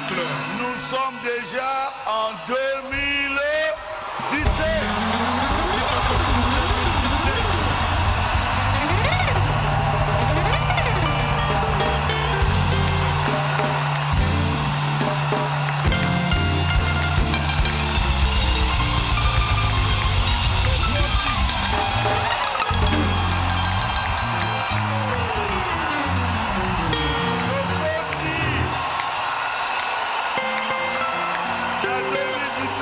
Nous sommes déjà en 2017. En 2017,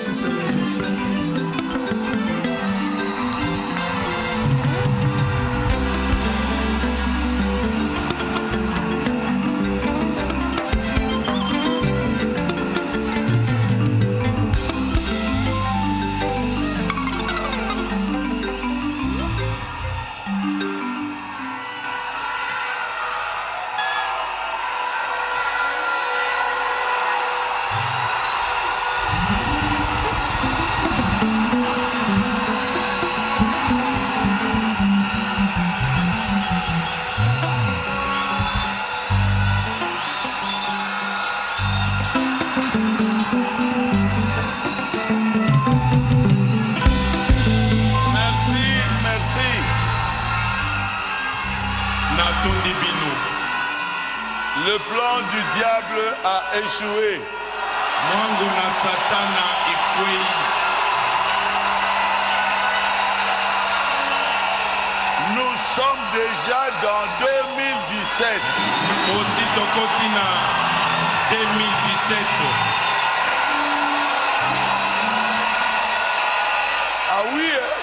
Merci Seigneur Jésus. Le plan du diable a échoué. Nous sommes déjà dans 2017. Ah oui, hein?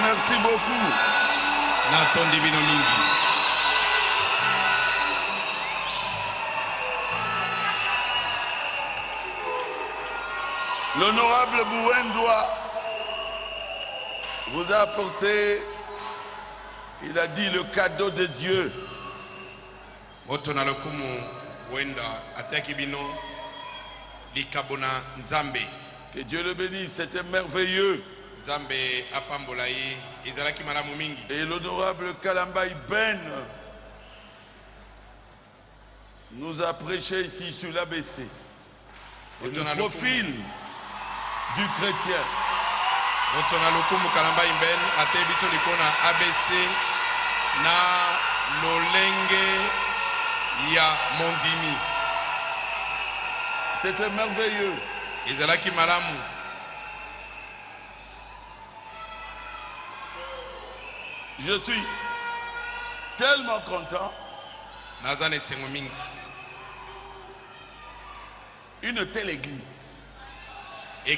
Merci beaucoup. L'honorable Bouwendoua vous a apporté, il a dit, le cadeau de Dieu. Que Dieu le bénisse, c'était merveilleux. Et l'honorable Kalambaï Ben nous a prêché ici sur l'ABC. Et le profil du chrétien. C'était merveilleux. Je suis tellement content. Une telle église. Où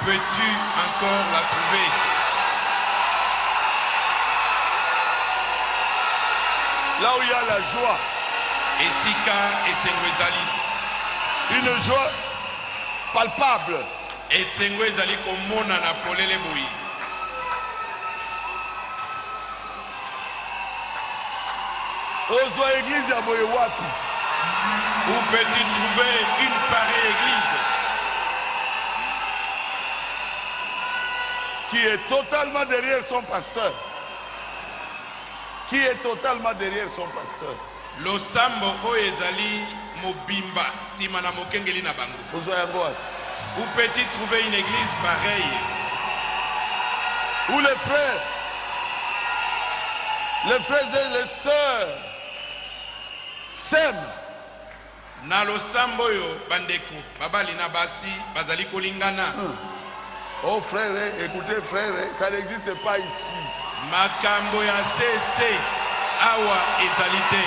peux-tu encore la trouver? Là où il y a la joie. Une joie palpable. Où peux-tu trouver une pareille église qui est totalement derrière son pasteur? Qui est totalement derrière son pasteur? Losambo oezali mobimba simana mokengeli na bango. Où peux-tu trouver une église pareille? Où les frères et les sœurs s'aiment. Na losambo yo bandeko babali na basi bazali kolingana. Oh frère, écoutez frère, ça n'existe pas ici. Makambo ya CC awa ezalité.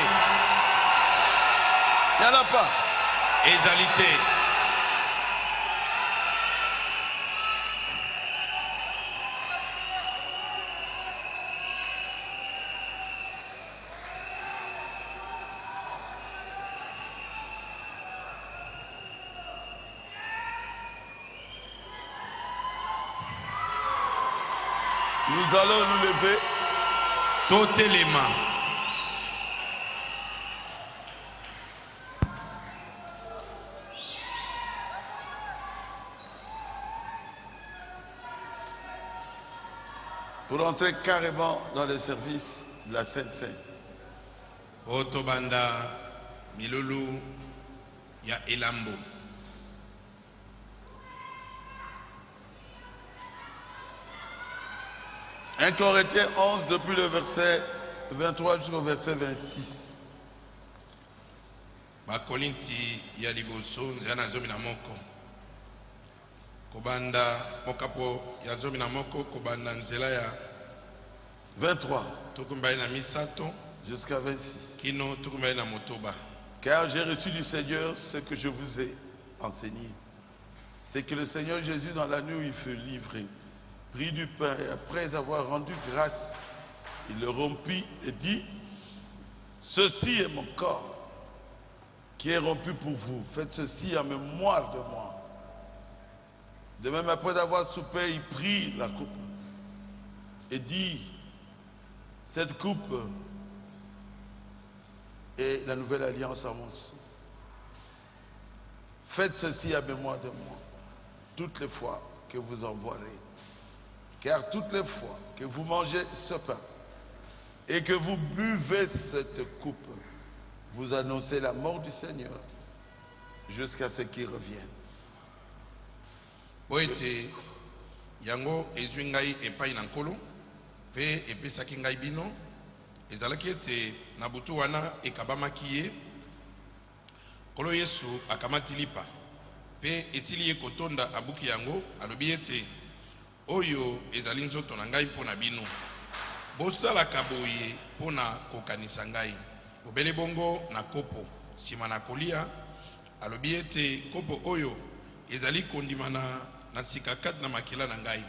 Il n'y en a pas. Ezalité. Nous allons nous lever. T'ôter les mains. Pour entrer carrément dans le service de la Sainte Seine. Otobanda Milulu ya Elambo. 1 Corinthiens 11, depuis le verset 23 jusqu'au verset 26. Bakolinti ya liboso nzana zomi na moko. Kobanda mokapo ya zomi na moko kobanda nzela ya 23 tukumbai na misato jusqu'à 26. kino tukumbai na motoba. Car j'ai reçu du Seigneur ce que je vous ai enseigné. C'est que le Seigneur Jésus, dans la nuit où il fut livré, prit du pain et après avoir rendu grâce, il le rompit et dit, ceci est mon corps qui est rompu pour vous. Faites ceci en mémoire de moi. De même, après avoir soupé, il prit la coupe et dit, cette coupe est la nouvelle alliance en mon sang. Faites ceci en mémoire de moi, toutes les fois que vous en boirez. Car toutes les fois que vous mangez ce pain et que vous buvez cette coupe, vous annoncez la mort du Seigneur jusqu'à ce qu'il revienne. Boete yango ezwi ngai epai na nkolo pe epesaki ngai bino ezalaki ete na butu wana ekabamaki ye nkolo Yesu akamati lipa pe esili ye kotonda abuki yango alobi ete oyo ezali nzoto na ngai mpo na bino bosalaka boye mpo na kokanisa ngai bobele bongo na kopo nsima na kolia alobi ete kopo oyo ezali kondimana na sika kati na makila na ngai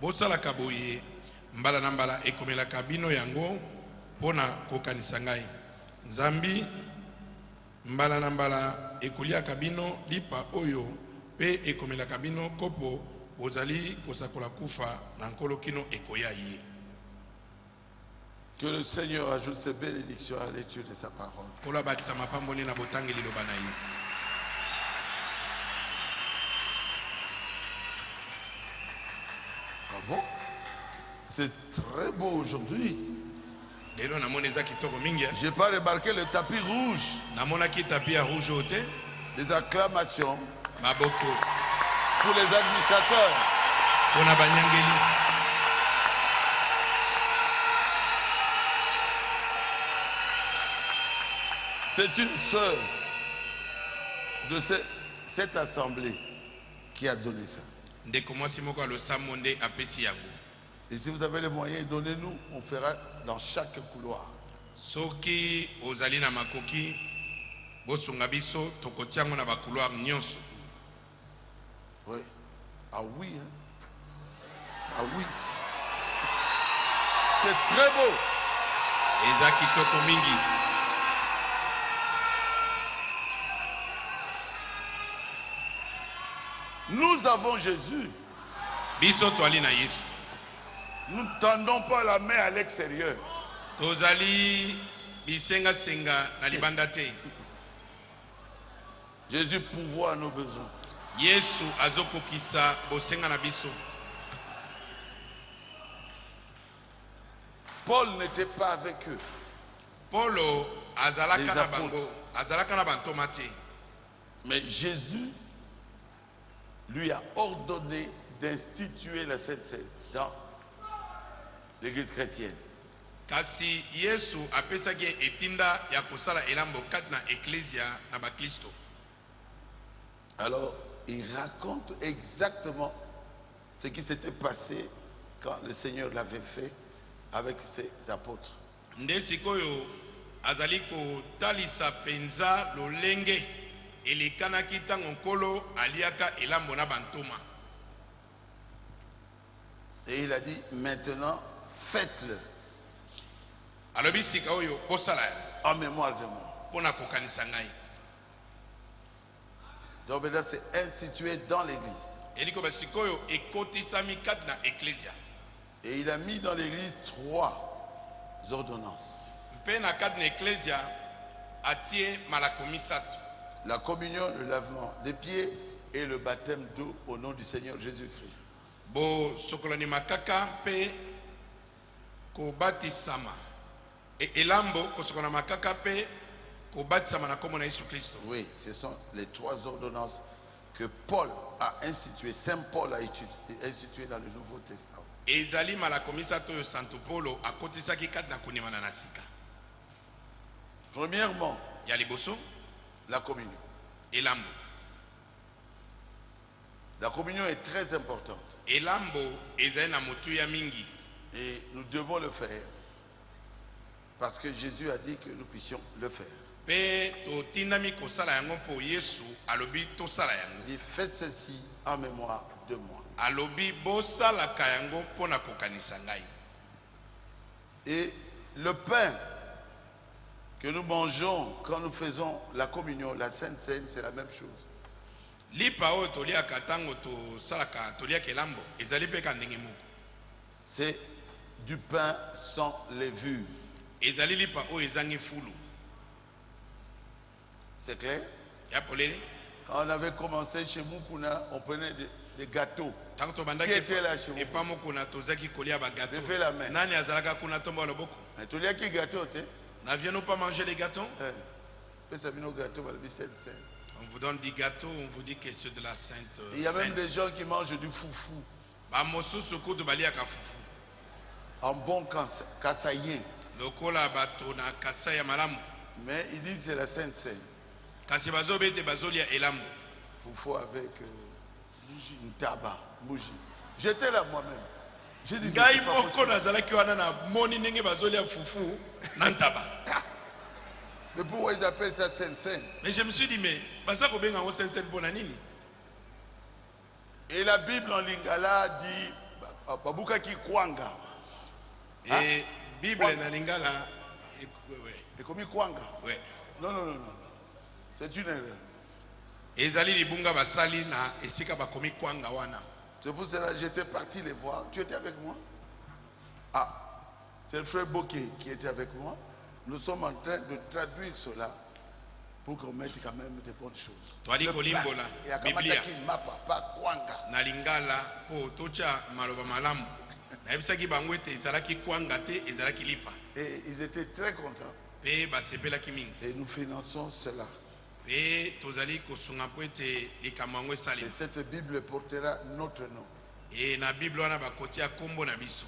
bosalaka boye mbala na mbala ekomelaka bino yango pona kokanisa ngai nzambi mbala na mbala ekoliaka bino lipa oyo pe ekomelaka bino kopo bozali kosakola kufa na nkolo kino ekoya ye. Que le Seigneur ajoute ses bénédictions à la lecture de sa parole. Kola bakisa mapamboni na botangeli loba na ye. Ah bon? C'est très beau aujourd'hui. Je n'ai pas remarqué le tapis rouge. Des acclamations pour les administrateurs. C'est une sœur de cette assemblée qui a donné ça. Et si vous avez les moyens, donnez-nous, on fera dans chaque couloir. Soki ozali na makoki bosunga biso tokotiango na ba couloir nyonso. Oui. Ah oui, hein? Ah oui. C'est très beau. Ezaki toko mingi. Nous avons Jésus. Biso toali na Yesu. Nous ne tendons pas la main à l'extérieur. Tozali bisenga senga na libanda te. Jésus pourvoit à nos besoins. Yesu azokokisa bosenga na biso. Paul n'était pas avec eux. Paulo azalaka na bango, azalaka na bantoma te. Mais Jésus lui a ordonné d'instituer la Sainte Seine dans l'église chrétienne. Kasi Yesu apesaki etinda ya kosala elambo kati na ecclesia na bakristo. Alors, il raconte exactement ce qui s'était passé quand le Seigneur l'avait fait avec ses apôtres. Nde sikoyo azali ko talisa penza lolenge elekanaki tango nkolo aliaka elambo na bantoma. Et il a dit, maintenant, faites-le. Alobi sika oyo bosala en mémoire de moi. Pona kokanisa ngai. Donc maintenant c'est institué dans l'église. Eliko basikoyo ekotisami kati na ecclesia. Et il a mis dans l'église 3 ordonnances. Mpe na kati na ecclesia atie malakomisato. La communion, le lavement des pieds et le baptême d'eau au nom du Seigneur Jésus-Christ. Bo sokolani makaka pe ko batisama et elambo ko sokolana makaka pe ko batisama na kombo na Yesu Kristo. Oui, ce sont les 3 ordonnances que Paul a institué, Saint Paul a institué dans le Nouveau Testament. ezali malako misato oyo santo polo akotisaki kati na kondimana na sika. Premièrement, ya liboso la communion. elambo. La communion est très importante elambo ezali na motu ya mingi et nous devons le faire parce que Jésus a dit que nous puissions le faire. pe totindami kosala yango mpo yesu alobi tosala yango. Il dit faites ceci en mémoire de moi. alobi bosalaka yango mpo na kokanisa ngai. Et le pain que nous mangeons quand nous faisons la communion, la Sainte Seine, c'est la même chose. lipa oyo toliaka ntango tosalaka toliaka elambo ezali mpe ka ndenge moko. C'est du pain sans levure. ezali lipa oyo ezangi fulu. C'est clair? ya polele Quand on avait commencé chez Mukuna, on prenait des gâteaux. ntango Qui tobandaki était là chez vous? epa mokuna tozaki kolia bagato. Levez la main. nani azalaka kuna tombo ya loboko? Mais tu qui gâteau, tu n'avions-nous pas mangé les gâteaux? sais? Gâteau, Sainte. On vous donne des gâteaux, on vous dit que c'est de la sainte. Il y a même des gens qui mangent du foufou ba mosusu kudu baliaka fufu. en bon kassaïen. lokola bato na kasa ya malamu. Mais ils disent que c'est la Sainte Seine. kasi bazobete bazolia elambo. Foufou avec une tabac, bougie. J'étais là moi-même. J'ai dit ngai moko nazalaki wana na moni ndenge bazolia fufu na ntaba. Mais pourquoi ils appellent ça Sainte Seine? Mais je me suis dit mais baza ko benga ngo sainte mpona nini? Et la Bible en lingala dit babuka ki kwanga. Et Bible na lingala Et comme kwanga. ouais. Non. C'est une erreur. ezali libunga basali na esika bakomi kwanga wana. C'est pour cela que j'étais parti les voir. Tu étais avec moi? Ah, c'est le frère Bokeh qui était avec moi. Nous sommes en train de traduire cela pour qu'on mette quand même des bonnes choses. Toali kolimbola Biblia na lingala po tocha maloba malamu. Na ebisaki bango ete ezalaki kwanga te ezalaki lipa. Et ils étaient très contents. Pe basepelaki mingi. Et nous finançons cela. Pe tozali kosunga po ete likambo yango esali. Et cette Bible portera notre nom. Et na Bible wana bakotia kombo na biso.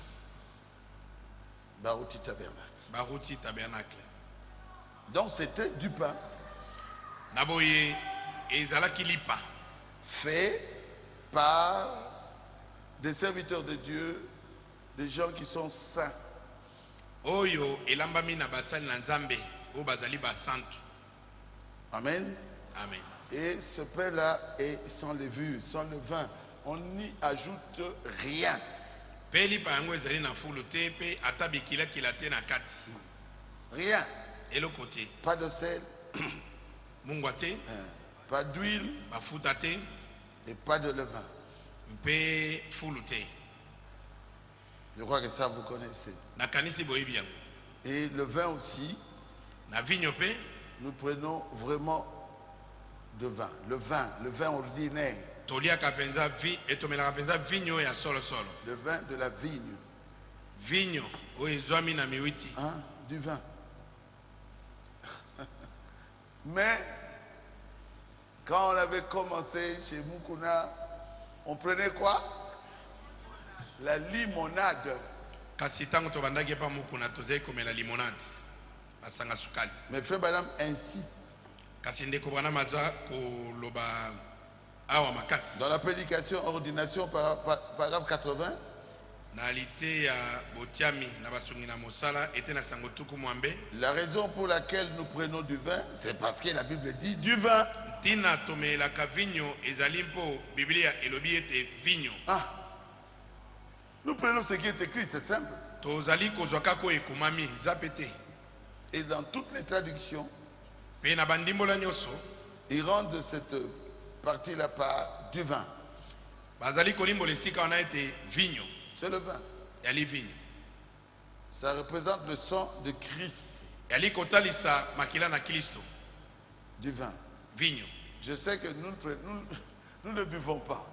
Baruti Tabernacle. Baruti Tabernacle. Donc c'était du pain. Naboye ezalaki lipa. Fait par des serviteurs de Dieu, des gens qui sont saints. Oyo elambami na basali na Nzambe o bazali ba santu. Amen. Amen. Et ce pain-là est sans levure, sans levain. On n'y ajoute rien. Pe lipa yango ezali na fulu te pe ata bikila kila te na kati. Rien. Eloko te. Pas de sel, Mungwa te, pas d'huile bafuta te, et pas de levain. mpe fulu te. Je crois que ça vous connaissez. Na kanisi boyebi yango. Et le vin aussi, Na vigno pe nous prenons vraiment de vin. Le vin ordinaire. toliaka penza etomelaka penza vigno ya solo solo. Le vin de la vigne. Vigno oyo ezwami na miwiti. Hein? Du vin. Mais quand on avait commencé chez Mukuna, on prenait quoi? La limonade. Kasi ntango tobandaki epa mokuna tozali komela limonade basanga sukali. Mais frère Madame insiste. Kasi ndeko bwana maza koloba awa makasi. Dans la prédication ordination paragraphe 80, Na lite ya botiami na basungi na mosala ete na sango tuku mwambe. la raison pour laquelle nous prenons du vin, c'est parce que la Bible dit du vin. Tina tomelaka vigno ezali mpo Biblia elobi ete vigno. Ah, nous prenons ce qui est écrit, c'est simple. Tozali kozwa kako ekomami zapete. Et dans toutes les traductions, Pe na bandimbola nyonso ils rendent cette partie-là par du vin. bazali kolimbola esika wana ete vigno C'est le vin. yali vigno. Ça représente le sang de Christ, Yali kotalisa makila na Kristo. du vin. Vigno. Je sais que nous ne buvons pas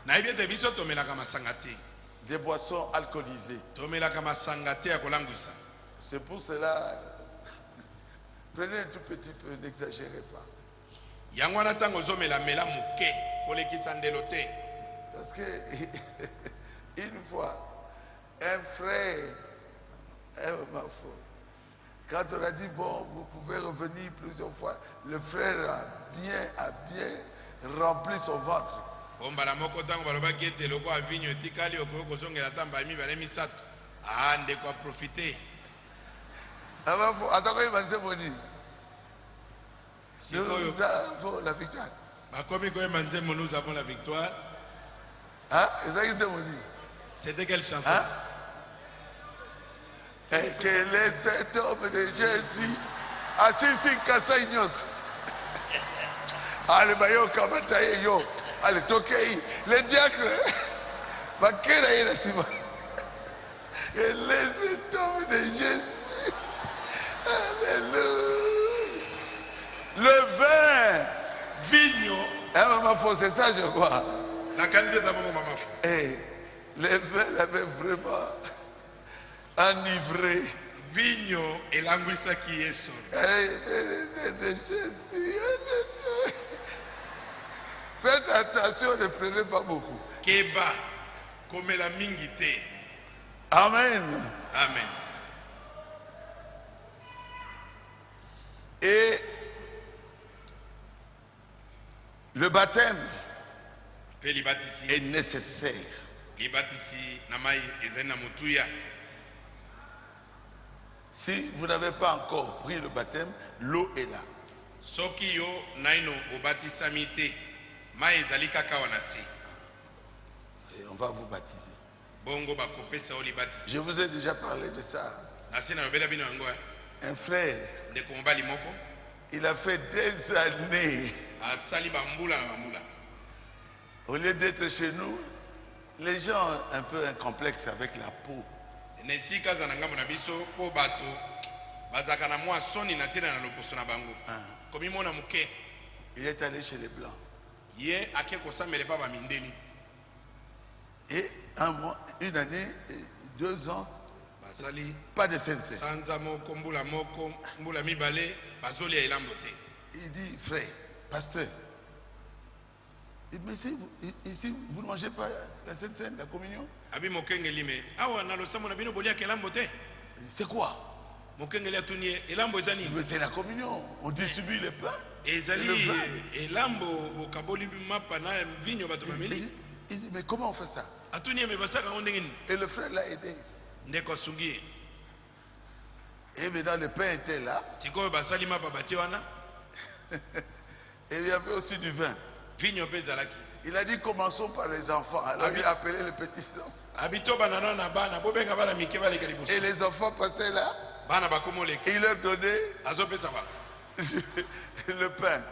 Na yebi ete biso tomelaka masanga te. des boissons alcoolisées. Tomelaka masanga te ya kolangwisa. C'est pour cela, prenez un tout petit peu, n'exagérez pas. Yangwana tango zomela mela muke kolekisa ndelo te. Parce que une fois, un frère, quand on a dit bon, vous pouvez revenir plusieurs fois, le frère a bien rempli son ventre. Ombala moko tango baloba kete loko avinyo tikali okoko kozongela tamba mi bale misato. Ah ndeko a profiter. Attends, il va se bonir. Nous avons la victoire. Nous avons la victoire. Hein? C'est ça qui s'est dit. C'était quelle chanson? Hein? Et quel est cet homme de Jésus? Assis sur Kassaïnos. Allez, bayo, kamataye yo. Allez, tokei. Les diacres. Bakera y la sima. Quel est cet homme de Jésus? Alléluia. Le vin. Vigno. Maman Fo, c'est ça, je crois. La canise d'abord, maman Fo. Et le vin l'avait vraiment enivré. Vigno et l'anguissa qui est son. Faites attention, ne prenez pas beaucoup. Keba, comme la mingite. Amen. Amen. Et le baptême est nécessaire. Si vous n'avez pas encore pris le baptême, l'eau est là. Et on va vous baptiser. Je vous ai déjà parlé de ça. Un frère, il a fait des années. Au lieu d'être chez nous, les gens ont un peu un complexe avec la peau. Il est allé chez les Blancs. Et un mois, une année, 2 ans, pas de sensei. Il dit, frère, pasteur, mais ici, vous ne mangez pas la Sainte Seine, la communion? C'est quoi? Mais c'est la communion. On distribue les pains et le vin. Il dit, mais comment on fait ça? Et le frère l'a aidé. Et maintenant le pain était là. Et il y avait aussi du vin. Il a dit commençons par les enfants. Alors il a appelé les petits enfants. Et les enfants passaient là. Et il leur donnait le pain.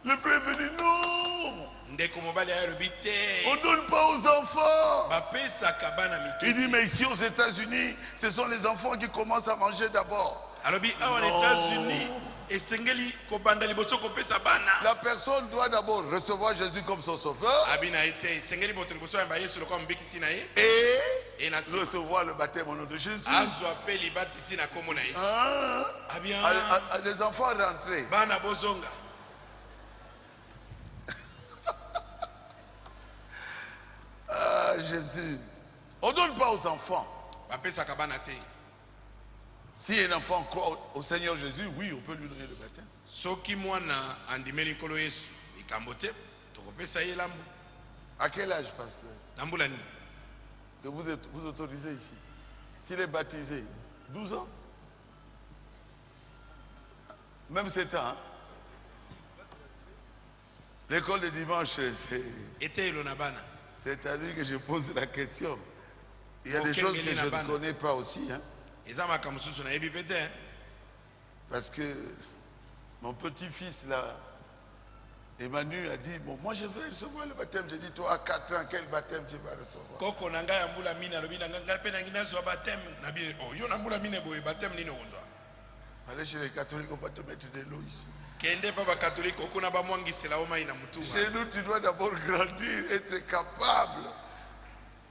Le frère est venu, non, on ne donne pas aux enfants. Il dit mais ici aux États-Unis, ce sont les enfants qui commencent à manger d'abord. La personne doit d'abord recevoir Jésus comme son sauveur et recevoir le baptême au nom de Jésus. Les enfants rentrés. Ah, Jésus. On ne donne pas aux enfants. Si un enfant croit au Seigneur Jésus, oui, on peut lui donner le baptême. À quel âge, pasteur, que vous autorisez ici? S'il est baptisé, 12 ans? Même 7 ans. Hein? L'école de dimanche, c'est à lui que je pose la question. Il y a des choses que je ne connais pas aussi. Hein? Parce que mon petit-fils là, Emmanuel a dit, bon, moi je vais recevoir le baptême. J'ai dit, toi à 4 ans, quel baptême tu vas recevoir? Allez chez les catholiques, on va te mettre de l'eau ici. Chez nous, tu dois d'abord grandir, être capable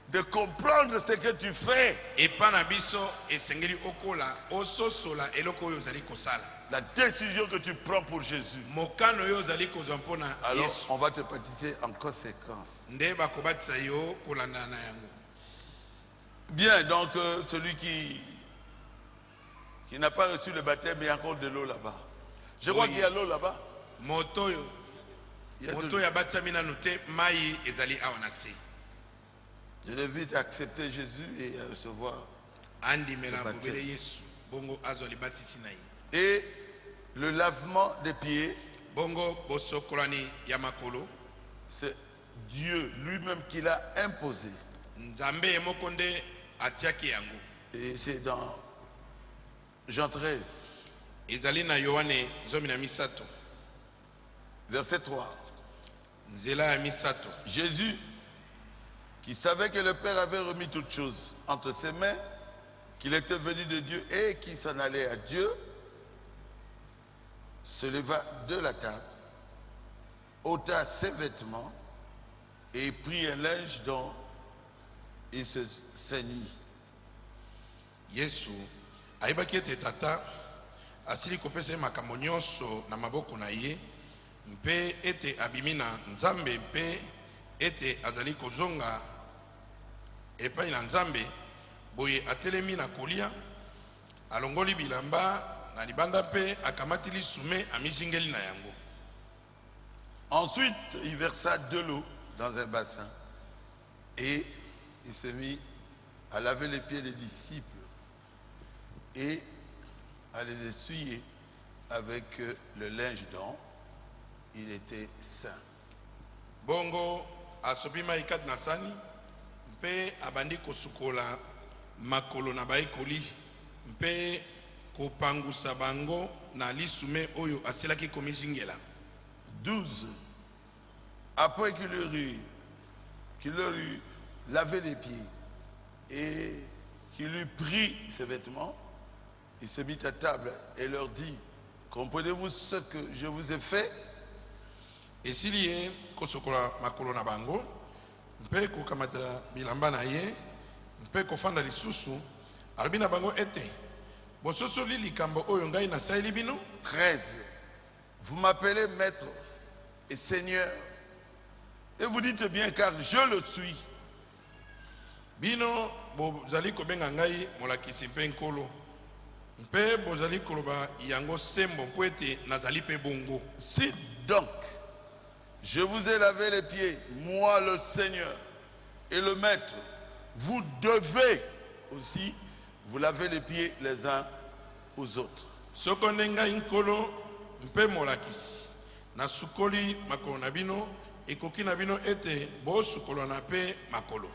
de comprendre ce que tu fais. la décision que tu prends pour Jésus, alors on va te baptiser en conséquence. Bien, donc celui qui n'a pas reçu le baptême, il y a encore de l'eau là-bas. Je crois qu'il y a l'eau là-bas. Je l'invite à accepter Jésus et à recevoir le baptême. Et le lavement des pieds, c'est Dieu lui-même qui l'a imposé. Et c'est dans Jean 13, verset 3. Jésus, qui savait que le Père avait remis toutes choses entre ses mains, qu'il était venu de Dieu et qui s'en allait à Dieu, se leva de la table, ôta ses vêtements et prit un linge dont il se ceignit. Yesu ayebaki ete tata asili kopesa makambo nyonso na maboko na ye mpe ete abimi na Nzambe mpe ete azali kozonga epai na Nzambe. Boye atelemi na kolia alongoli bilamba na libanda mpe akamati lisume amizingeli na yango. Ensuite, il versa de l'eau dans un bassin et il s'est mis à laver les pieds des disciples et à les essuyer avec le linge dont il était saint. Bongo asopi mai kati na sani mpe abandi kosukola makolo na baikoli mpe kopangusa bango na lisume oyo asilaki komizingela. 12. Après qu'il leur eut lavé les pieds et qu'il eut pris ses vêtements, il se mit à table et leur dit: comprenez-vous ce que je vous ai fait? Et s'il y est kosokola makolo na bango mpe kokamata bilamba na ye mpe kofanda lisusu alobi na bango ete bososoli likambo oyo ngai nasaeli bino. 13. Vous m'appelez maître et seigneur et vous dites bien car je le suis. Bino bozali kobenga ngai molakisi mpe nkolo mpe bozali koloba yango sembo mpo ete nazali mpe bongo. Si donc je vous ai lavé les pieds, moi le Seigneur et le Maître, vous devez aussi vous laver les pieds les uns aux autres. Sokonde ngai nkolo mpe molakisi na sukoli makolo na bino ekoki na bino ete bo sukolo na pe makolo.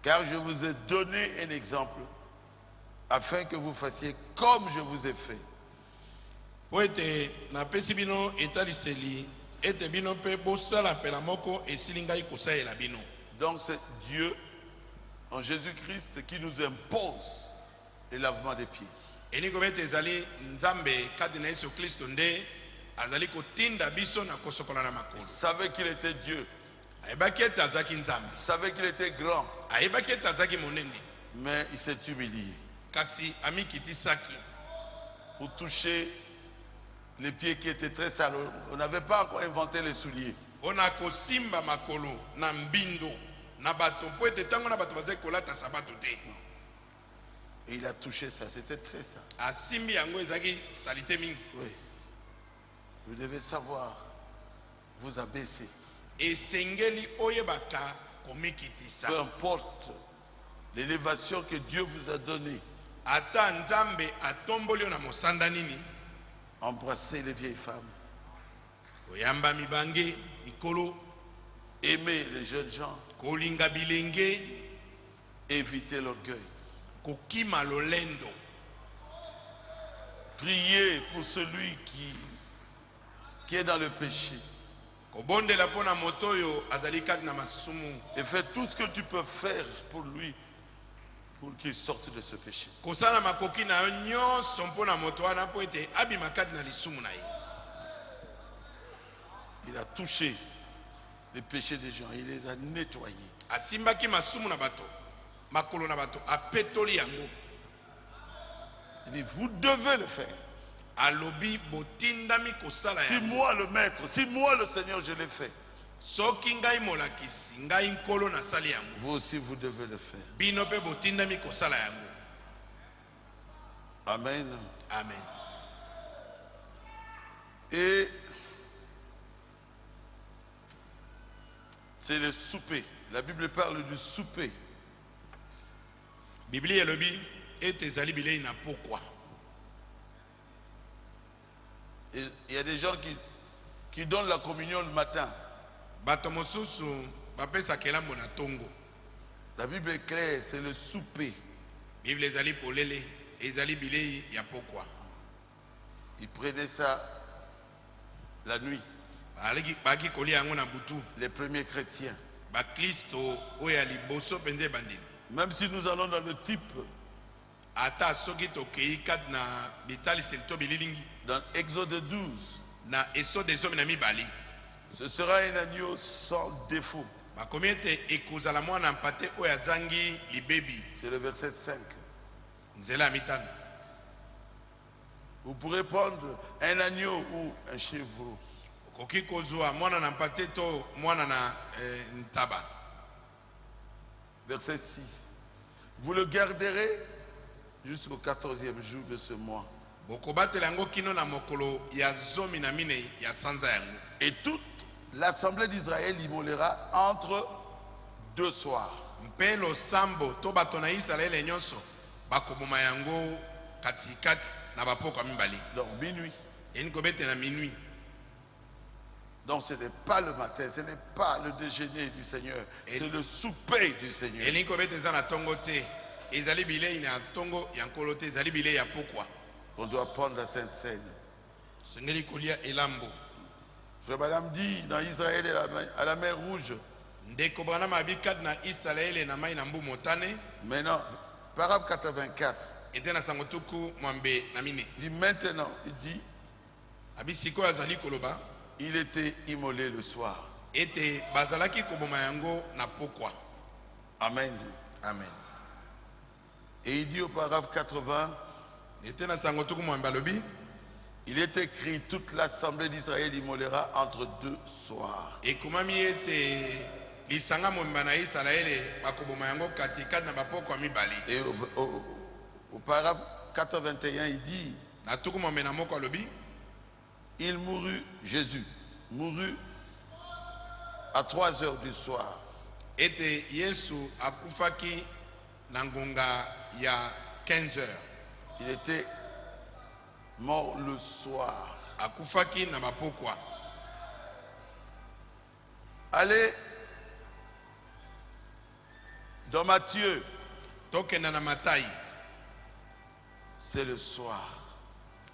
Car je vous ai donné un exemple afin que vous fassiez comme je vous ai fait. Po ete na pesi bino etaliseli ete bino pe bosala pela moko esili ngai kosaela bino. Donc c'est Dieu en Jésus-Christ qui nous impose le lavement des pieds. Eniko bete ezali Nzambe kati na Yesu Kristo nde azali kotinda biso na kosokola na makolo. Il savait qu'il était Dieu. Ayebaki ete azaki Nzambe. Il savait qu'il était grand. Ayebaki ete azaki monene. Mais il s'est humilié. Kasi amikitisaki. Pour toucher les pieds qui étaient très sales. On n'avait pas encore inventé les souliers. On a kosimba makolo na mbindo na bato po ete tango na bato bazai kolata sabato te. Et il a touché ça, c'était très sale. Asimbi yango ezaki salite mingi. Oui. Vous devez savoir vous abaisser. Esengeli oyebaka komikitisa. Peu importe l'élévation que Dieu vous a donnée. Ata Nzambe atomboli na mosanda nini. Embrassez les vieilles femmes. Oyamba mibange ikolo. Aimez les jeunes gens. Kolinga bilenge. Évitez l'orgueil. Kokima lolendo. Priez pour celui qui est dans le péché. Kobondela pona motoyo azalikat na masumu. Et fais tout ce que tu peux faire pour lui, pour qu'il sorte de ce péché. Kosala makoki na nyonso mpona moto wana po ete abimakat na lisumu na ye. Il a touché les péchés des gens, il les a nettoyés. Asimbaki masumu na bato, makolo na bato, apetoli yango. Il dit, vous devez le faire. alobi botindami kosala Si yango. moi le maître, si moi le Seigneur je l'ai fait, Soki ngai molakisi ngai nkolo nasali yango. vous aussi vous devez le faire. Bino pe botindami kosala yango. Amen. Amen. Et c'est le souper. La Bible parle du souper. Biblia elobi ete ezali bilei na pokwa. Et il y a des gens qui donnent la communion le matin. Bato mosusu bapesaka elambo na tongo. La Bible est claire, c'est le souper. Bible ezali polele, ezali bilei ya pokwa. Ils prenaient ça la nuit, Baki kolia yango na butu. les premiers chrétiens. Ba Kristo oyo liboso penze bandini. Même si nous allons dans le type, Ata soki tokei kat na bitali selto bililingi dans Exode 12, na eso des hommes na mibali. ce sera un agneau sans défaut. Bakomi ete ekozala mwana mpate oyo azangi libebi. C'est le verset 5. Nzela ya mitano. Vous pourrez prendre un agneau ou un chevreau. Okoki kozwa mwana na mpate to mwana na ntaba. Verset 6. Vous le garderez jusqu'au 14e jour de ce mois. Bokobatela yango kino na mokolo ya zomi na mine ya sanza yango. Et toute l'assemblée d'Israël immolera entre deux soirs. Mpe losambo to bato na Israele nyonso bakoboma yango katikati na bapoko ya mibali. Donc minuit. Eni kobetela minuit. Donc ce n'est pas le matin, ce n'est pas le déjeuner du Seigneur, c'est le souper du Seigneur. Eni kobetela na tongo te. Ezali bilei na tongo ya nkolo te, ezali bilei ya pokwa. On doit prendre la Sainte Seine. Sengeli kolia elambo. Frère Madame dit dans Israël à la mer Rouge. Ndeko bana mabikad na Israele na mai na mbu motane. Maintenant, paragraphe 84. Ete na sangotuku mwambe na mine. Il dit maintenant, il dit, Abisiko azali koloba. il était immolé le soir. Ete bazalaki koboma yango na pokwa. Amen. Amen. Et il dit au paragraphe 80, Ete na sangotuku mwambe alobi. il est écrit, toute l'assemblée d'Israël immolera entre deux soirs. Ekomami ete lisanga mwambe na Israele bakoboma yango katikati na bapokwa mibali. Et au paragraphe 81, il dit, Na tuku mwambe na moko alobi. il mourut, Jésus mourut à 3 heures du soir. Ete Yesu akufaki na ngonga ya 15 heures. Il était mort le soir. Akufaki na bapokwa. Allez dans Matthieu, Tokenda na Matai. c'est le soir.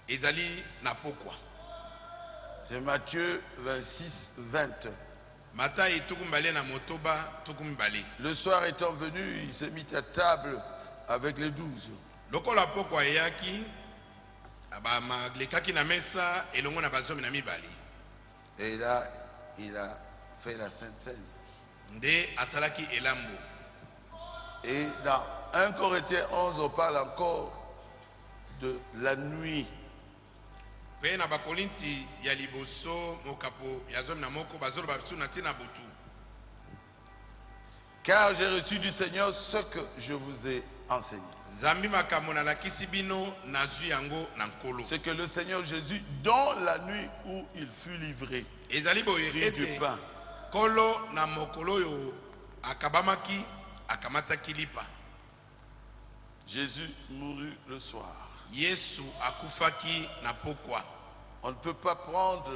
Ezali na pokwa. C'est Matthieu 26, 20. Matai tukumbale na motoba tukumbale. Le soir étant venu, il se mit à table avec les 12. Lokola pokwa eyaki aba maglekaki na mesa elongo na bazomi na mibali. Et là, il a fait la Sainte Seine. Nde asalaki elambo. Et dans 1 Corinthiens 11, on parle encore de la nuit. Pe na bakolinti ya liboso mokapo ya zomi na moko bazolo babisu na tina butu. Car j'ai reçu du Seigneur ce que je vous ai enseigné. Zambi makambo na lakisi bino nazwi yango na nkolo. C'est que le Seigneur Jésus, dans la nuit où il fut livré, Ezali boye prit du ete pain. kolo na mokolo yo akabamaki akamataki lipa. Jésus mourut le soir. Yesu akufaki na pokwa. On ne peut pas prendre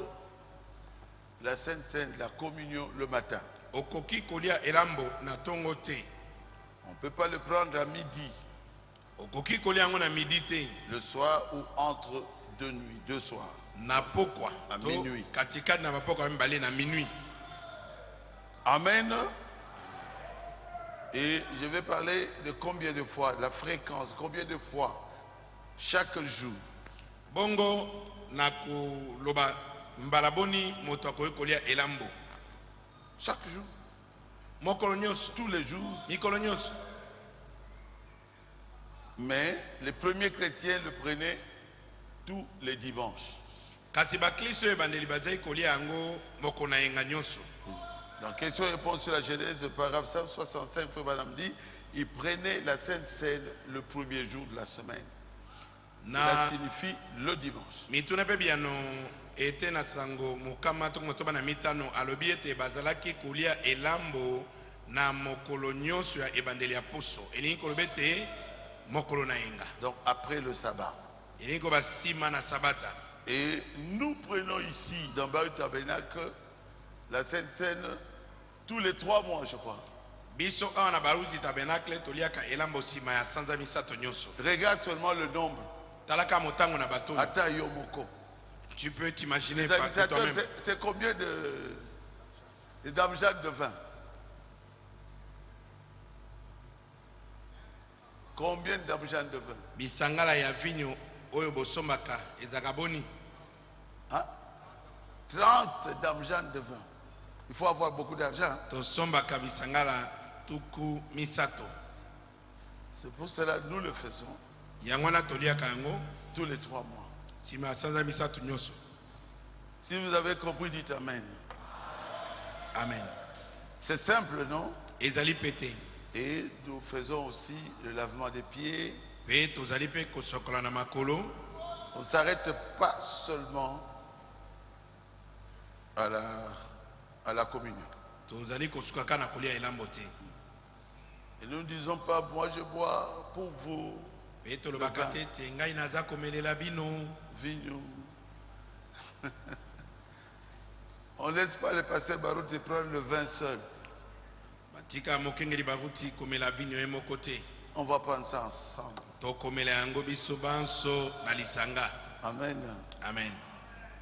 la Sainte Seine, la communion le matin. Okoki kolia elambo na tongo te. On ne peut pas le prendre à midi, Okoki kolia yango na midi te. le soir ou entre deux nuits, 2 soirs. Na pokwa. À To minuit. katikati na bapokwa mibale na minuit. Amen. Et je vais parler de combien de fois, la fréquence, combien de fois, chaque jour. Bongo na koloba mbalaboni moto akoki kolia elambo. Chaque jour, Mokolo nyonso, tous les jours. mikolo nyonso. Mais les premiers chrétiens le prenaient tous les dimanches. kasi baklisto ebandeli bazali kolia yango moko na yenga nyonso. Dans question et réponse sur la Genèse, le paragraphe 165, Frère Madame dit, il prenait la Sainte Seine le premier jour de la semaine. Cela signifie le dimanche. Mituna pe biano ete na sango mokama to motoba na mitano alobi ete bazalaki kolia elambo na mokolo nyonso ya ebandeli ya poso. Elingi kolobete mokolo na yenga. Donc après le sabbat. Elingi ko basima na sabata. Et nous prenons ici, dans Baru Tabernacle, la Sainte Seine tous les 3 mois, je crois. Biso awa na Baruti Tabernacle toliaka elambo sima ya sanza misato nyonso. Regarde seulement le nombre. Talaka motango na bato. Ata yomoko. Tu peux t'imaginer Les administrateurs, c'est combien de dames-jeannes de vin? Combien de dames-jeannes de vin? Bisangala ya vinyo oyo bosombaka ezaka boni. Hein? 30 dames-jeannes de vin. Il faut avoir beaucoup d'argent. Tosombaka bisangala tuku misato. C'est pour cela que nous le faisons. Yangwana toliaka yango tous les 3 mois. sima sanza misato nyonso. Si vous avez compris, dites Amen. Amen. C'est simple, non? Ezali pété. Et nous faisons aussi le lavement des pieds. Pe tozali pe kosokola na makolo. On ne s'arrête pas seulement à la communion. Tozali kosukaka na kolia elambo te. Et nous ne disons pas, moi je bois pour vous. Pe tolobaka te te ngai naza komelela bino. Vigno. On ne laisse pas le pasteur Barout te prendre le vin seul. Matika mokengeli baruti komela vinyo emoko te. On va prendre ça ensemble. To komela yango biso banso na lisanga. Amen. Amen.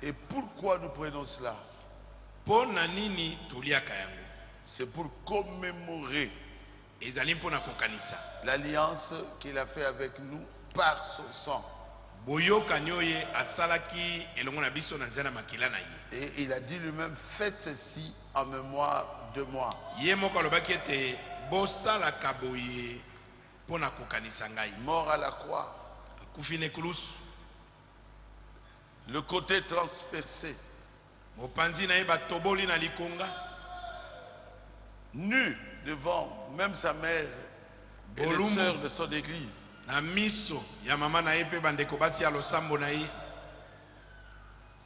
Et pourquoi nous prenons cela? Po na nini toliaka yango? C'est pour commémorer ezali mpona kokanisa l'alliance qu'il a fait avec nous par son sang. boyokani oyo asalaki elongo na biso na nzela makila na ye. Et il a dit lui-même, faites ceci en mémoire de moi. Ye moko alobaki ete bosalaka boye mpona kokanisa ngai. Mort à la croix, akufi na ekulusu, le côté transpercé, mopanzi na ye batoboli na likonga, nu devant même sa mère et les sœurs de son église. na miso ya mama na ye mpe bandeko basi ya losambo na ye,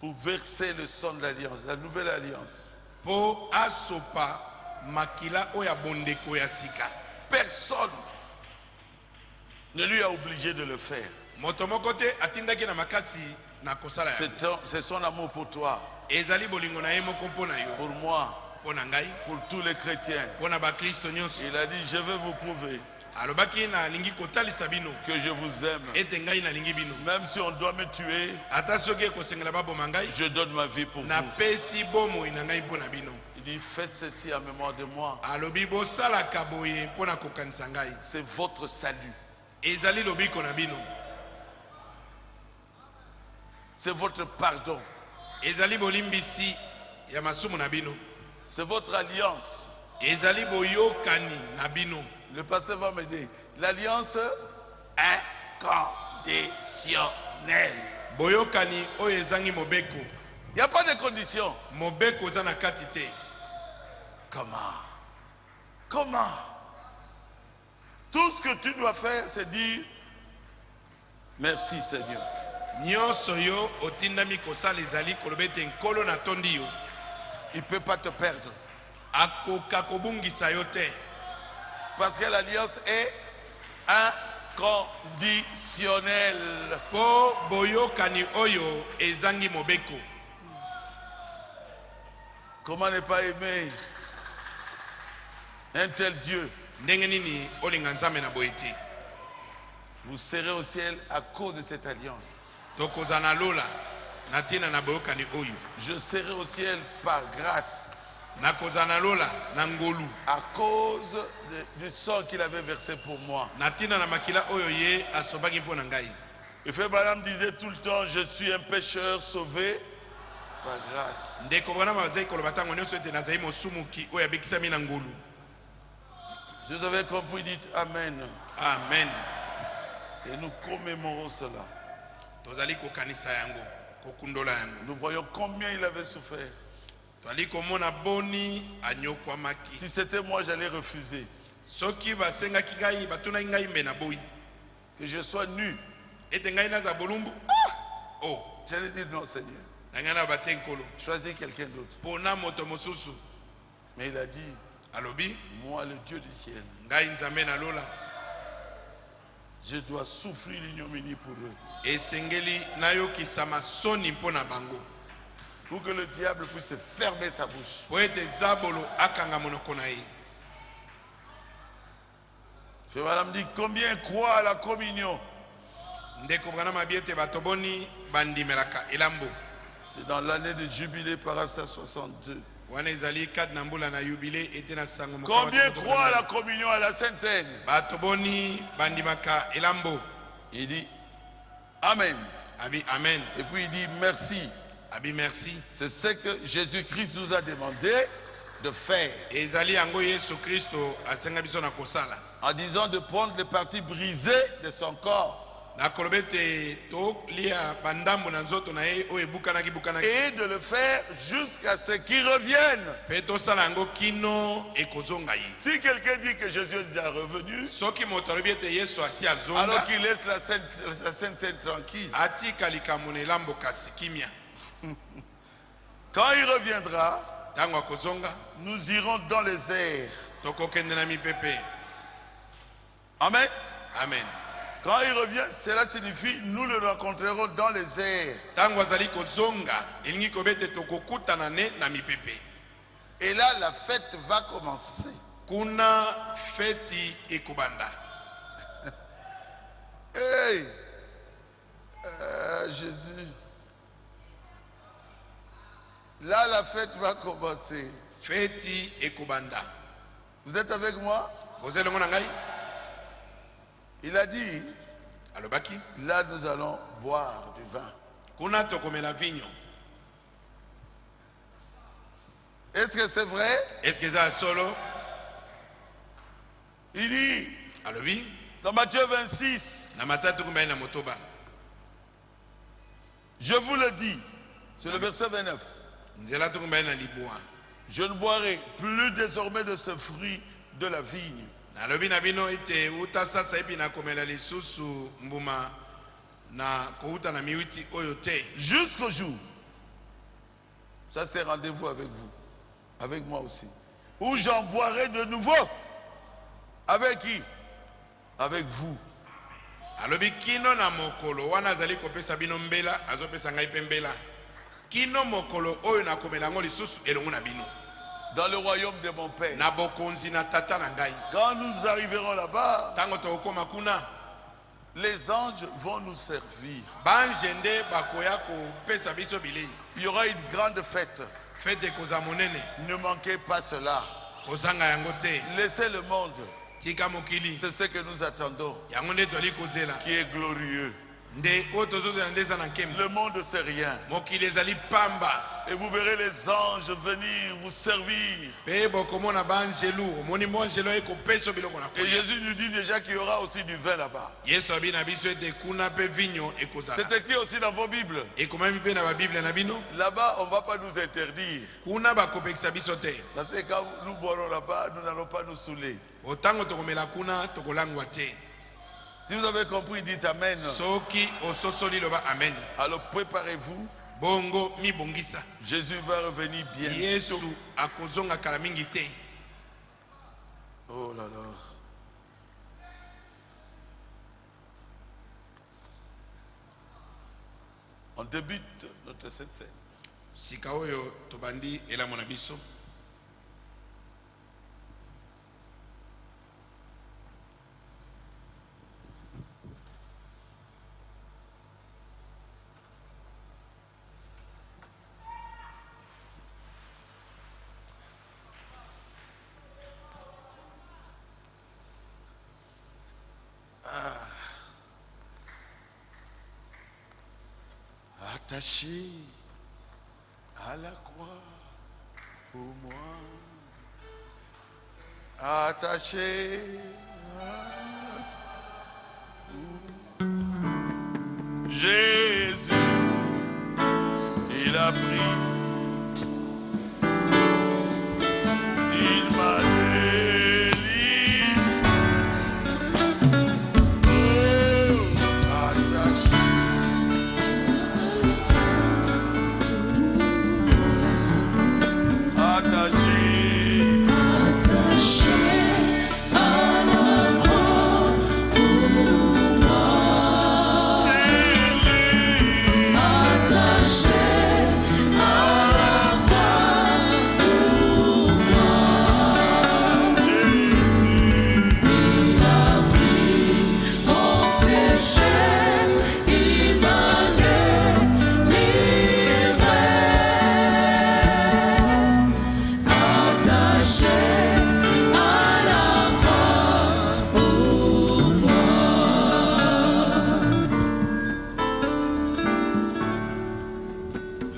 pour verser le sang de l'alliance, la nouvelle alliance. po asopa makila oyo ya bondeko ya sika. Personne ne lui a obligé de le faire. moto moko te atindaki na makasi na kosala yango. C'est son amour pour toi, ezali bolingo na ye moko mpo na yo, pour moi, mpo na ngai, pour tous les chrétiens. mpo na bakristo nyonso. Il a dit, je vais vous prouver alobaki nalingi kotalisa bino que je vous aime. ete ngai nalingi bino, Même si on doit me tuer, ata soki ekosengela baboma ngai, je donne ma vie pour vous. napesi bomoi na ngai mpo na bino. Il dit, faites ceci en mémoire de moi. alobi bosalaka boye mpo na kokanisa ngai. C'est votre salut. ezali lobiko na bino, C'est votre pardon. ezali bolimbisi ya masumu na bino, C'est votre alliance. ezali boyokani na bino. Le pasteur va m'aider. L'alliance inconditionnelle. boyokani oyo ezangi mobeko. Il n'y a pas de condition. mobeko eza na kati te. Comment? Comment? Tout ce que tu dois faire, c'est dire merci Seigneur. nyonso yo otindami kosala ezali koloba ete nkolo natondi yo. Il ne peut pas te perdre. akoka kobungisa yo te. Parce que l'alliance est inconditionnelle. po boyokani oyo ezangi mobeko. Comment ne pas aimer un tel Dieu? ndenge nini olinga nzambe na boye te. Vous serez au ciel à cause de cette alliance. tokozala na lola na ntina na boyokani oyo. Je serai au ciel par grâce, nakozala na lola na ngolu à cause du sang qu'il avait versé pour moi. na ntina na makila oyo ye asobaki mpo na ngai. Et Frère Branham disait tout le temps, je suis un pécheur sauvé par grâce. ndeko bona bazali koloba ntango nyonso ete nazali mosumuki oyo abikisami na ngolu. Si vous avez compris, dites Amen. amen. Et nous commémorons cela. tozali kokanisa yango kokundola yango. Nous voyons combien il avait souffert. Tozali komona boni anyokwamaki. Si c'était moi, j'allais refuser. Soki basengaki ngai batuna ngai mena boyi Que je sois nu. ete ngai naza bolumbu. Oh, J'allais dire non, Seigneur. nangana batenkolo Choisis quelqu'un d'autre. pona moto mosusu. Mais il a dit, Alobi moi, le Dieu du ciel, ngai nzambe na lola je dois souffrir l'ignominie pour eux. esengeli nayokisama soni mpona bango Pour que le diable puisse te fermer sa bouche. po ete zabolo akanga monoko na ye. Frère Madame dit, combien croient à la communion? Ndeko bwana mabi ete bato boni bandimelaka elambo. C'est dans l'année de jubilé, paragraphe 62. Wana ezali kad na mbula na yubile ete na sango Combien croient à la communion, à la Sainte Seine? bato boni bandimaka elambo. Il dit, Amen. Abi amen. Et puis il dit, merci. Abi merci. C'est ce que Jésus-Christ nous a demandé de faire. Ezali yango Yesu Kristo asenga biso na kosala. En disant de prendre les parties brisées de son corps. Na kolobete to lia bandambo na nzoto na ye o ebukanaki bukanaki. Et de le faire jusqu'à ce qu'il revienne. Pe tosala yango kino ekozonga ye. Si quelqu'un dit que Jésus est déjà revenu, Soki moto alobi ete Yesu asi azonga. alors qu'il laisse la Sainte Seine tranquille. Atika likambo na elambo kasi kimia. Quand il reviendra, Tango akozonga nous irons dans les airs. tokokende na mipepe. Amen. Amen. Quand il revient, cela signifie nous le rencontrerons dans les airs. Tango azali kozonga elingi kobete tokokutana ne na mipepe. Et là, la fête va commencer. Kuna feti ekobanda. Hey, Jésus. Là, la fête va commencer. Feti ekobanda. Vous êtes avec moi? Bozelo ngona ngai? Il a dit, Alobaki. là, nous allons boire du vin. Kuna tokomela vigno. Est-ce que c'est vrai? Est-ce que ça solo? Il dit, Alobi. dans Matthieu 26, Na matatu kumba na motoba. je vous le dis, c'est le verset 29, Nzela tukumba na libwa. je ne boirai plus désormais de ce fruit de la vigne. Nalobi na bino ete uta sasa epi na komela lisusu mbuma na kouta na miwiti oyo te. Jusqu'au jour, ça c'est rendez-vous avec vous, avec moi aussi, où j'en boirai de nouveau. Avec qui? Avec vous. Alobi kino na mokolo wana azali kopesa bino mbela azopesa ngai pe mbela. Kino mokolo oyo na komela ngo lisusu elongo na bino. Dans le royaume de mon Père. Na bokonzi na tata na ngai. Quand nous arriverons là-bas, Tango tokoma kuna les anges vont nous servir. banjende bakoya kopesa biso bilei. Il y aura une grande fête. Fete koza monene. Ne manquez pas cela. Kozanga yango te. Laissez le monde. Tika mokili. C'est ce que nous attendons, Yango nde toli kozela. qui est glorieux. Nde otozoza ndeza na nkembo. Le monde c'est rien. Mokili ezali pamba. Et vous verrez les anges venir vous servir. Pe bokomona banjelu. Omoni monjelo ekopesa biloko na Et kolia. Jésus nous dit déjà qu'il y aura aussi du vin là-bas. Yesu abi na biso ete kuna pe vigno ekozala. C'est écrit aussi dans vos Bibles. Ekomami pe na babible na bino. Là-bas, on ne va pas nous interdire. Kuna bakopekisa biso te. Parce que quand nous boirons là-bas, nous n'allons pas nous saouler. Otango tokomela kuna tokolangwa te. Si vous avez compris, dites Amen. Soki ososoli loba amen. Alors préparez-vous. Bongo mi bongisa. Jésus va revenir bientôt. Yesu akozonga kala mingi te. Oh là là. On débute notre Sainte Seine. Sika oyo tobandi elamo na biso. Attaché à la croix pour moi. Attaché à la croix. J'ai m'a pris, il m'a délivré. Oh, attaché.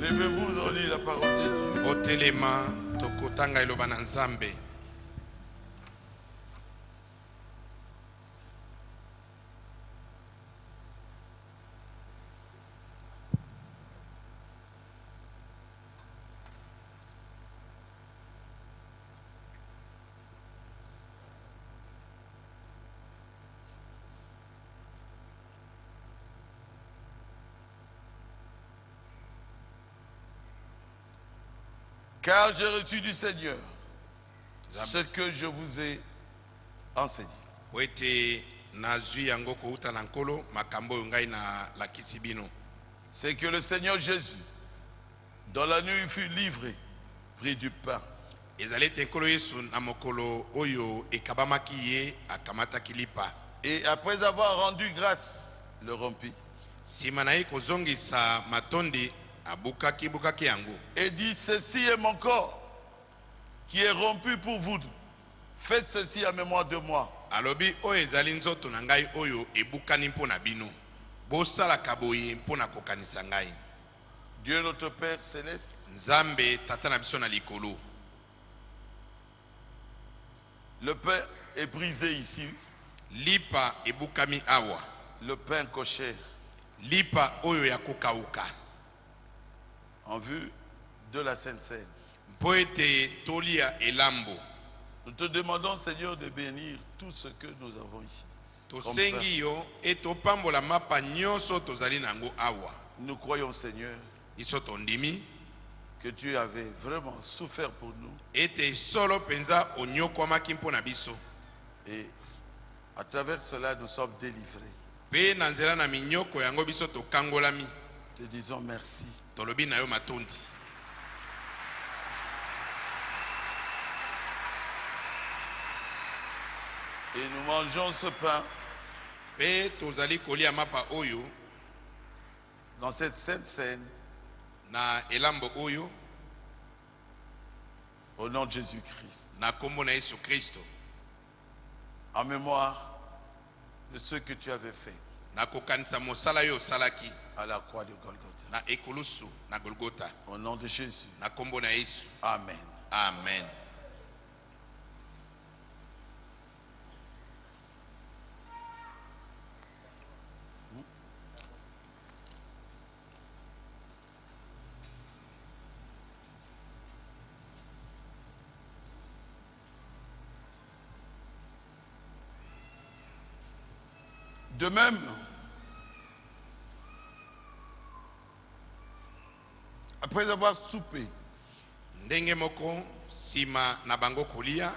Levez-vous, on lit la parole de Dieu. Otelema tokotanga iloba na Nzambe. Car j'ai reçu du Seigneur ce que je vous ai enseigné. Wete nazwi yango kouta na nkolo makambo ngai na lakisi bino. C'est que le Seigneur Jésus, dans la nuit, il fut livré, prit du pain. Ezali te nkolo Yesu na mokolo oyo ekabamaki ye akamataki lipa. Et après avoir rendu grâce, le rompit. Sima na ye kozongisa matondi abukaki yango. Et dit, ceci est mon corps qui est rompu pour vous. Faites ceci en mémoire de moi. Alobi o ezali nzoto na ngai oyo ebukani mpona bino. Bosalaka boye mpona kokanisa ngai. Dieu notre Père céleste, Nzambe tata na biso na likolo. le pain est brisé ici, Lipa ebukami awa. le pain coché, Lipa oyo ya kokauka. en vue de la Sainte Seine. Mpo ete tolia elambo. Nous te demandons, Seigneur, de bénir tout ce que nous avons ici. Tosengi yo etopambola mapa nyonso tozali nango awa. Nous croyons, Seigneur, Iso tondimi que tu avais vraiment souffert pour nous. ete solo penza onyokwamaki mpo na biso. Et à travers cela, nous sommes délivrés. Pe na nzela na minyoko yango biso tokangolami. Te disons merci. Tolobi na yo matondi. Et nous mangeons ce pain Pe tozali kolia mapa oyo dans cette sainte scène na elambo oyo au nom de Jésus-Christ, na kombo na Yesu Kristo. en mémoire de ce que tu avais fait Na kokanisa mosala yo salaki à la croix de Golgotha. na ekulusu na Golgotha. Au nom de Jésus. Na kombo na Yesu. Amen. Amen. De même, après avoir soupé, Ndenge moko sima na bango kolia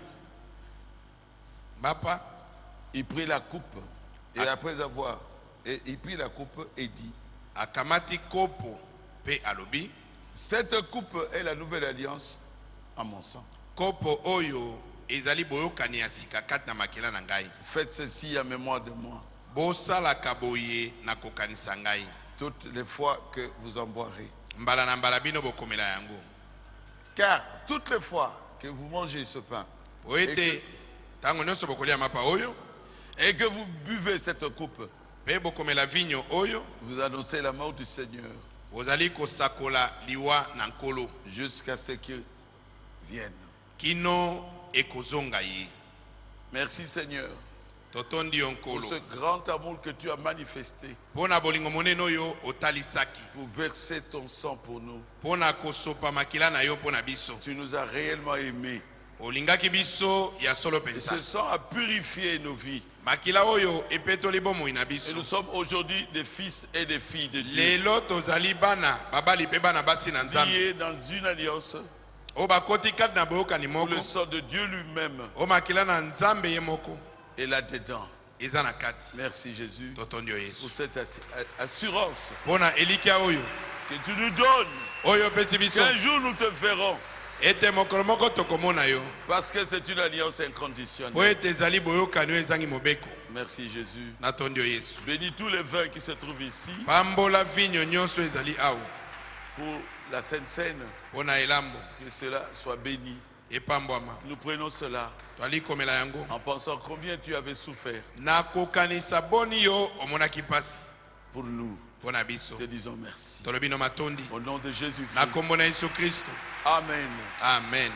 mapa il prit la coupe et après avoir il prit la coupe et dit, akamati kopo pe alobi cette coupe est la nouvelle alliance en mon sang. kopo oyo ezali boyokani ya sika kati na makila na ngai. Faites ceci en mémoire de moi Bosalaka boye na kokanisa ngai. toutes les fois que vous en boirez. Mbala na mbala bino bokomela yango. Car toutes les fois que vous mangez ce pain Oete tango nyonso bokolia mapa oyo et que vous buvez cette coupe, pe bokomela vinyo oyo vous annoncez la mort du Seigneur bozali kosakola liwa na nkolo jusqu'à ce qu'il vienne. kino ekozonga ye. Merci Seigneur totondi yo pour nkolo ce grand amour que tu as manifesté, mpona bolingo monene oyo otalisaki pour verser ton sang pour nous. mpona kosopa makila na yo mpona biso Tu nous as réellement aimés. olingaki biso ya solo Et penza ce sang a purifié nos vies. makila oyo epetoli bomoi na Et biso nous sommes aujourd'hui des fils et des filles de Dieu, lelo tozali bana babali mpe bana basi na nzambe liés dans une alliance oyo bakoti kati na boyokani où moko le sang de Dieu lui-même oyo makila na nzambe ye moko est là-dedans. eza na kati Merci Jésus totondi yo pour yesu cette assurance mpona elikia oyo que tu nous donnes. oyo opesi biso Qu'un jour nous te verrons, ete mokolo moko tokomona yo parce que c'est une alliance po inconditionnelle. ete ezali boyokani oyo ezangi mobeko Merci Jésus. natondi yo yesu Bénis tous les vins qui se trouvent ici pambola vinyo nyonso ezali awa pour la Sainte Seine, mpona elambo que cela soit béni. epambwama Nous prenons cela twali komela yango en pensant combien tu avais souffert nakokanisa boni yo omonaki mpasi pour nous. mpona biso Te disons merci. tolobi no matondi Au nom de Jésus-Christ. na kombo na yesu kristo Amen. amen.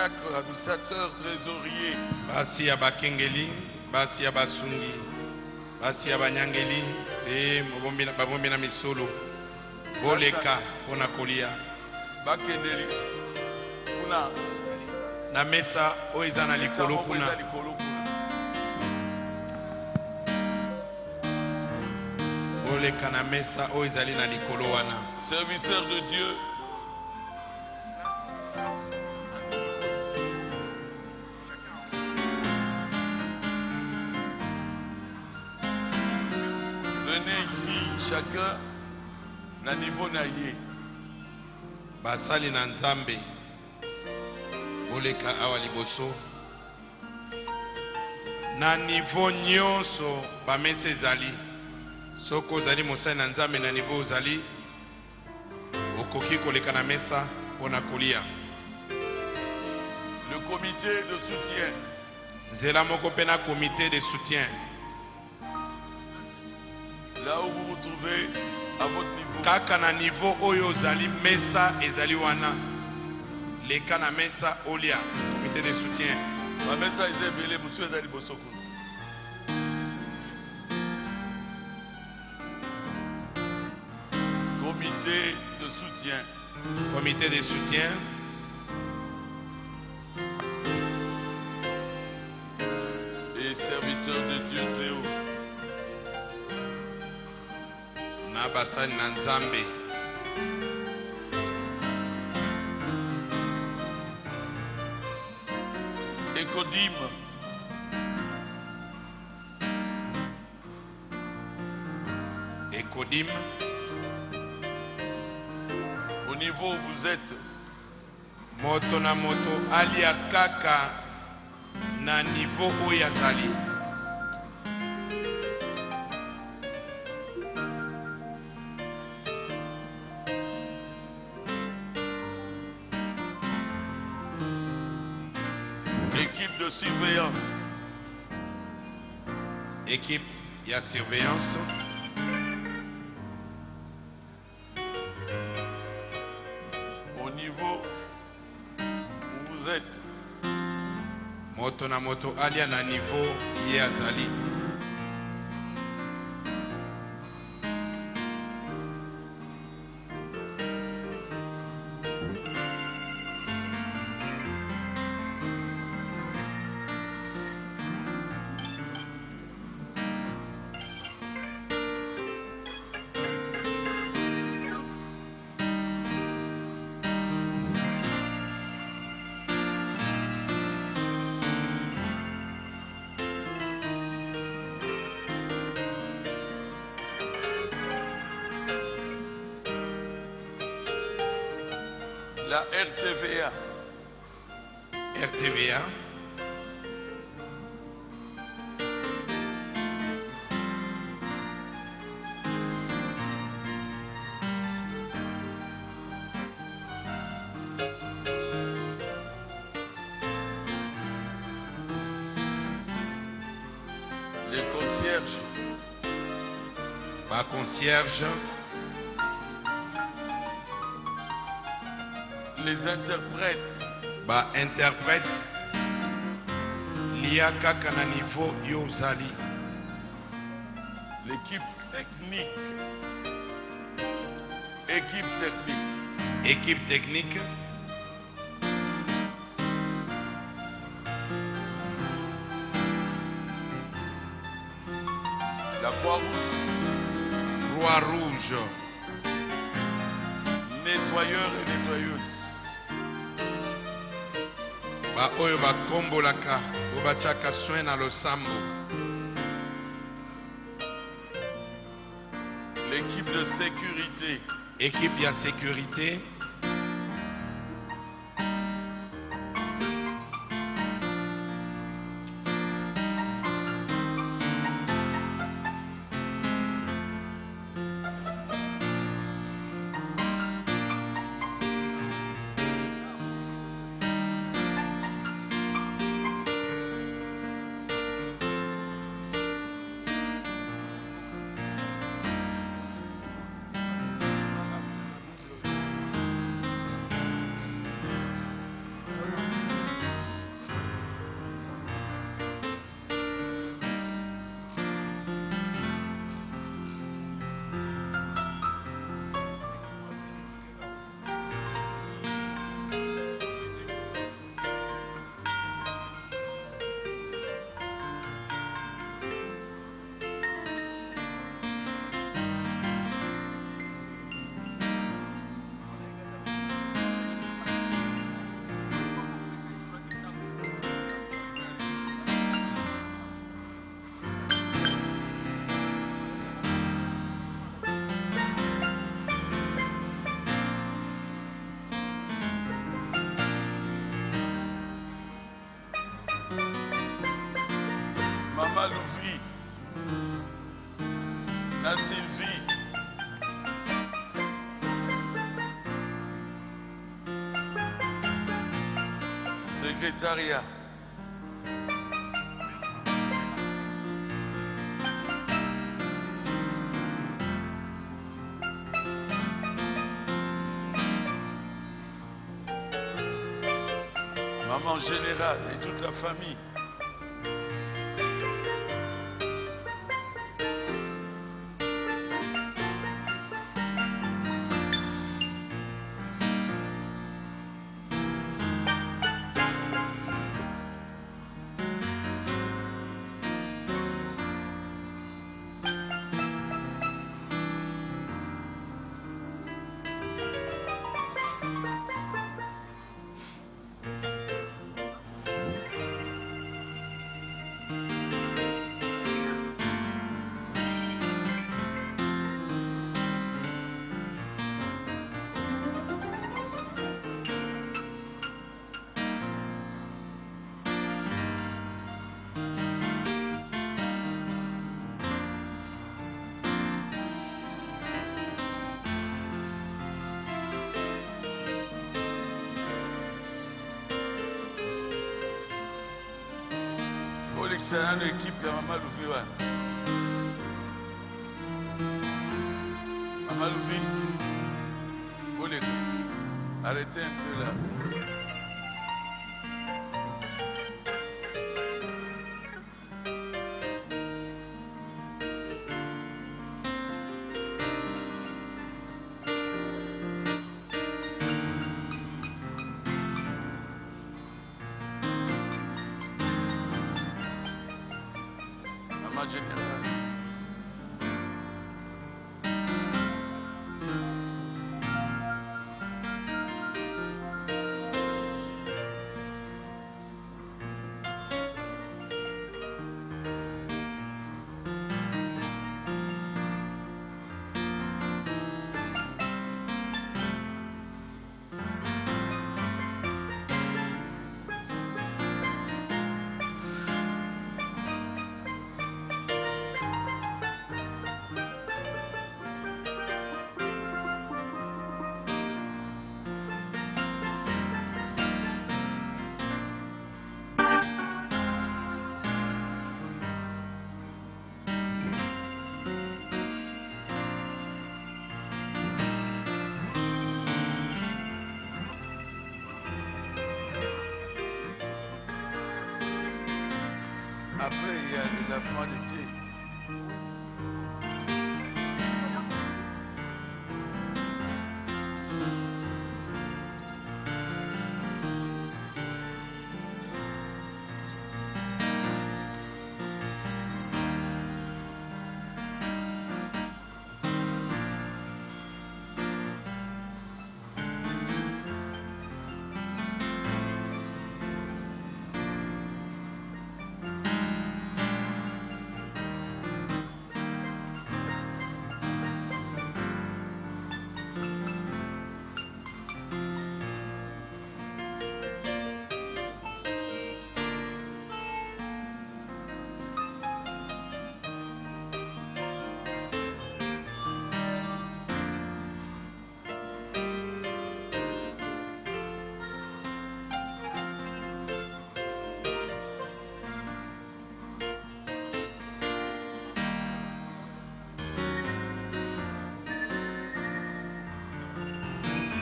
diacres, administrateurs, trésoriers, basi ya bakengeli, basi ya basungi, basi ya banyangeli, babombi na misolo, boleka pona kolia. bakendeli kuna Na mesa oyo eza na likolo moko eza kuna. likolo kuna. Boleka na mesa oyo ezali na likolo wana. Serviteurs de Dieu, venez ici, chacun na niveau na ye. Basali na Nzambe, boleka awa liboso. Na niveau nyonso bamesa ezali. Soko ozali mosali na Nzambe na niveau ozali, okoki koleka na mesa pona kolia. Le comité de soutien, Nzela moko pe na comité de soutien. là où vous vous trouvez, à votre niveau. Kaka na niveau oyo ozali, mesa ezali wana. Leka na mesa olia, comité de soutien. Ma message est belé, monsieur Zali Bosoko. Comité de soutien. Comité de soutien. Et serviteurs de Dieu très haut. Na basali na Nzambe. Écodime. Ekodim. Au niveau où vous êtes, Moto na moto alia kaka na niveau oyo azali. équipe de surveillance, Équipe ya surveillance. au niveau où vous êtes, Moto na moto alia na niveau ye azali. la RTVA, RTVA. les concierges, Ba concierge. les interprètes, Ba interprète. Lia kaka na niveau yo ozali. l'équipe technique, équipe technique, Équipe technique. la Croix-Rouge, Croix-Rouge. nettoyeurs et nettoyeuses, Ba oyo bakombolaka oyo batiaka soin na losambo. l'équipe de sécurité, Équipe ya sécurité. Nana Sylvie. Secrétariat. Maman générale et toute la famille. C'est une équipe de Maman Louvi. Maman Louvi, arrêtez un peu là. Général. Après, il y a le lavement des pieds.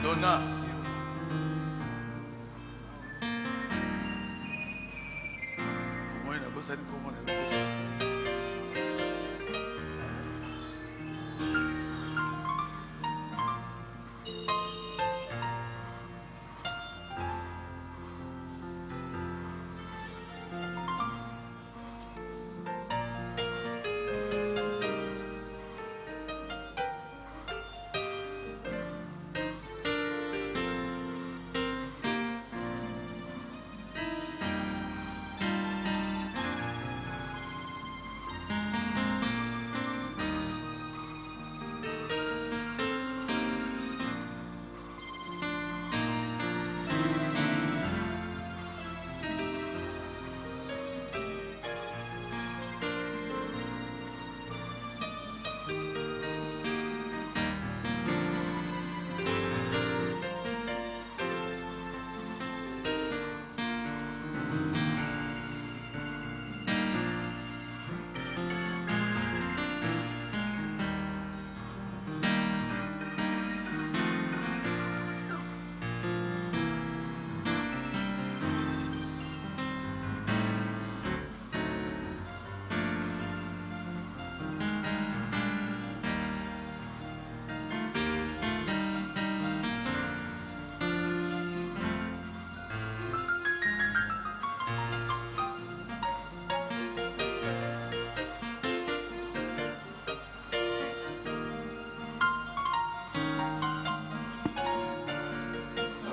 Donna. Comment il a bossé comment on a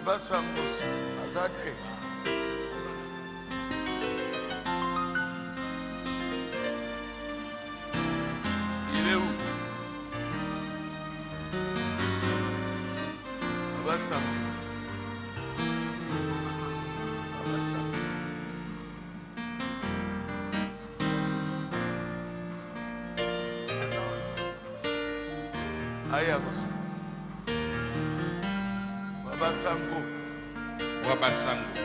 Baba Sangos, Azate. Il est où? Baba Sangos. Baba Sangos. Ayagos. Baba Sango. Baba Sango.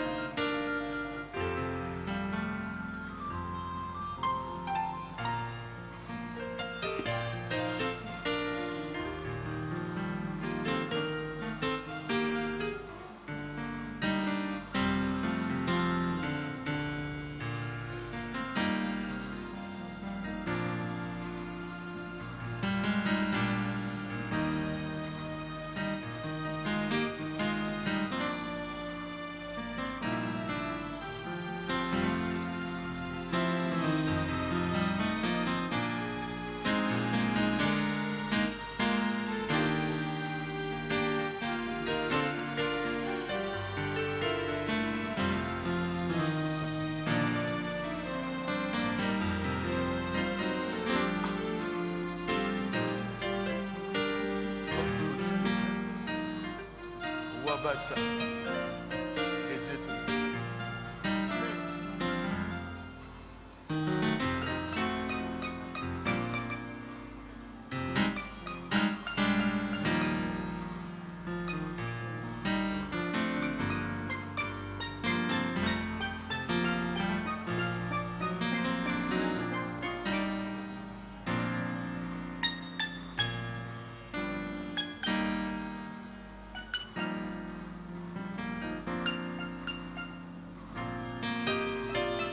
Wabasa. Que Dieu te bénisse.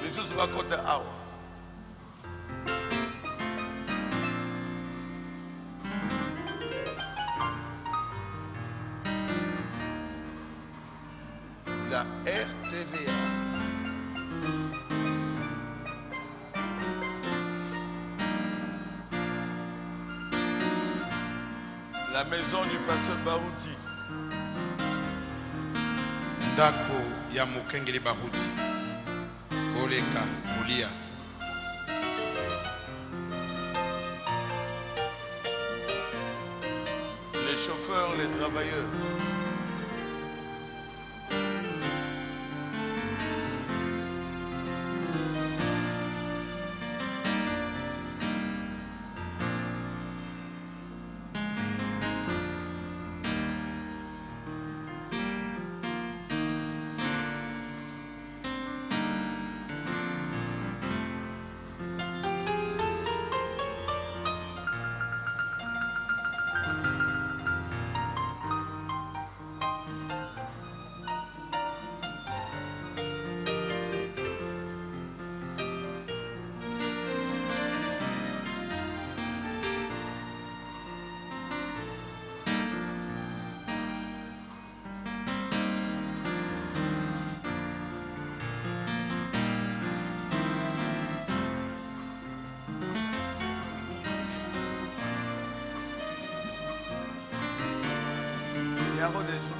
Jesus va compter awa. La RTVA. La maison du pasteur Barouti. Ndako ya Mokengeli Barouti. Oleka Mulia. Les chauffeurs, les travailleurs. Il y a des gens.